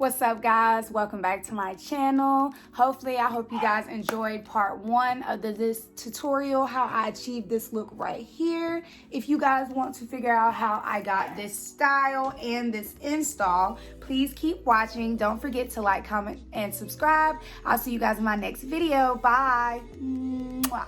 What's up, guys? Welcome back to my channel. I hope you guys enjoyed part 1 of this tutorial, how I achieved this look right here. If you guys want to figure out how I got this style and this install, please keep watching. Don't forget to like, comment, and subscribe. I'll see you guys in my next video. Bye. Mwah.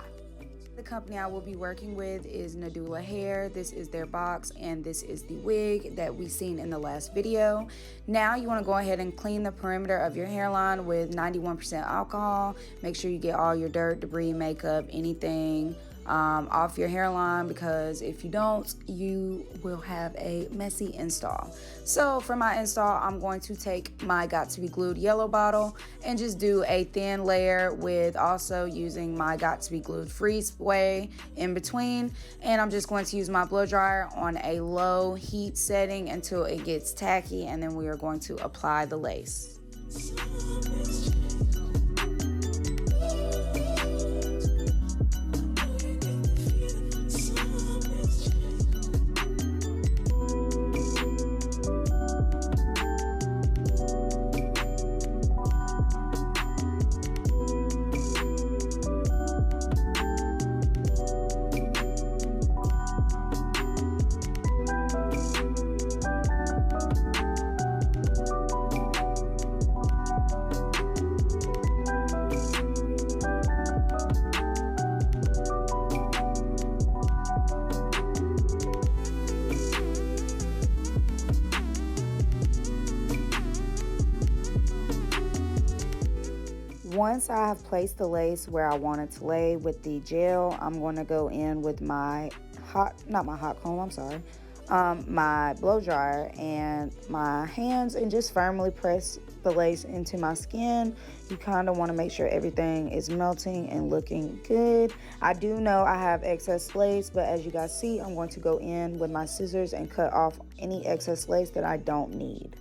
The company I will be working with is Nadula Hair. This is their box and this is the wig that we seen in the last video. Now you want to go ahead and clean the perimeter of your hairline with 91% alcohol. Make sure you get all your dirt, debris, makeup, anything off your hairline, because if you don't, you will have a messy install. So for my install, I'm going to take my Got To Be Glued yellow bottle and just do a thin layer with also using my Got To Be Glued freeze spray in between. And I'm just going to use my blow dryer on a low heat setting until it gets tacky, and then we are going to apply the lace. Once I have placed the lace where I want it to lay with the gel, I'm going to go in with my my blow dryer and my hands and just firmly press the lace into my skin. You kind of want to make sure everything is melting and looking good. I do know I have excess lace, but as you guys see, I'm going to go in with my scissors and cut off any excess lace that I don't need.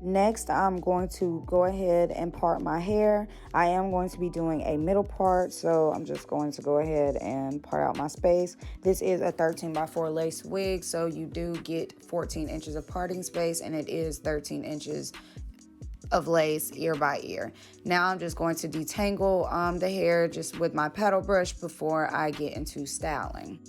Next, I'm going to go ahead and part my hair. I am going to be doing a middle part, so I'm just going to go ahead and part out my space. This is a 13x4 lace wig, so you do get 14 inches of parting space, and it is 13 inches of lace ear by ear. Now I'm just going to detangle the hair just with my paddle brush before I get into styling.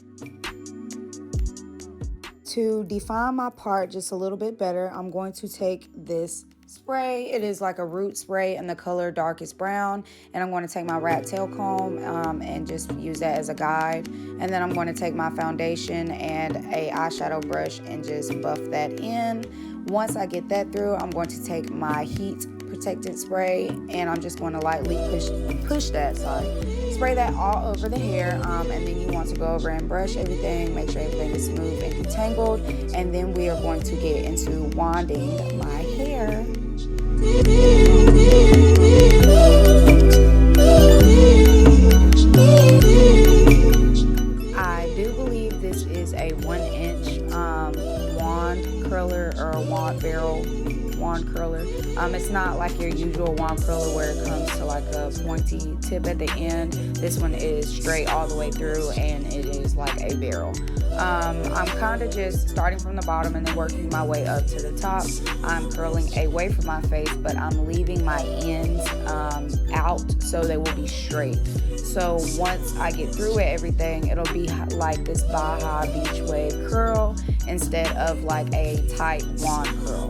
To define my part just a little bit better, I'm going to take this spray. It is like a root spray in the color darkest brown, and I'm going to take my rat tail comb and just use that as a guide. And then I'm going to take my foundation and a eyeshadow brush and just buff that in. Once I get that through, I'm going to take my heat protectant spray and I'm just going to lightly spray that all over the hair, and then you want to go over and brush everything, make sure everything is smooth and detangled, and then we are going to get into wanding my hair. I do believe this is a 1-inch wand curler or a wand barrel wand curler. It's not like your usual wand curler where it comes to like a pointy tip at the end. This one is straight all the way through, and it is like a barrel. I'm kind of just starting from the bottom and then working my way up to the top. I'm curling away from my face, but I'm leaving my ends out so they will be straight. So once I get through it, everything, it'll be like this Baja beach wave curl instead of like a tight wand curl.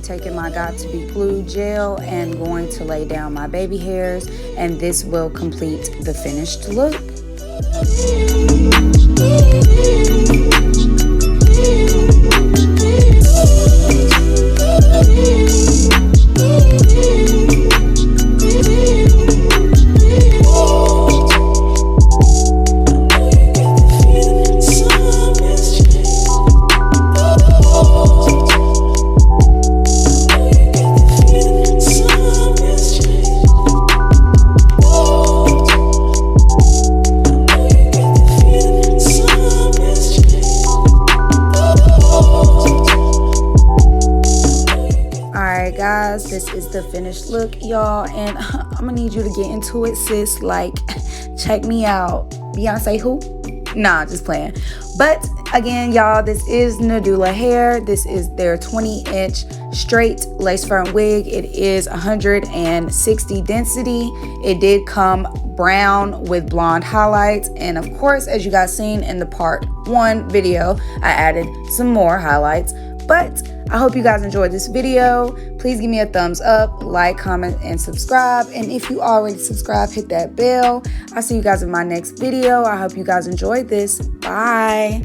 Taking my Got To Be Glue gel and going to lay down my baby hairs, and this will complete the finished look. Guys, this is the finished look, y'all, and I'm gonna need you to get into it, sis. Like, check me out. Beyonce who? Nah, just playing. But again, y'all, this is Nadula hair. This is their 20-inch straight lace front wig. It is 160 density. It did come brown with blonde highlights, and of course, as you guys seen in the part 1 video, I added some more highlights. But I hope you guys enjoyed this video. Please give me a thumbs up, like, comment, and subscribe. And if you already subscribed, hit that bell. I'll see you guys in my next video. I hope you guys enjoyed this. Bye.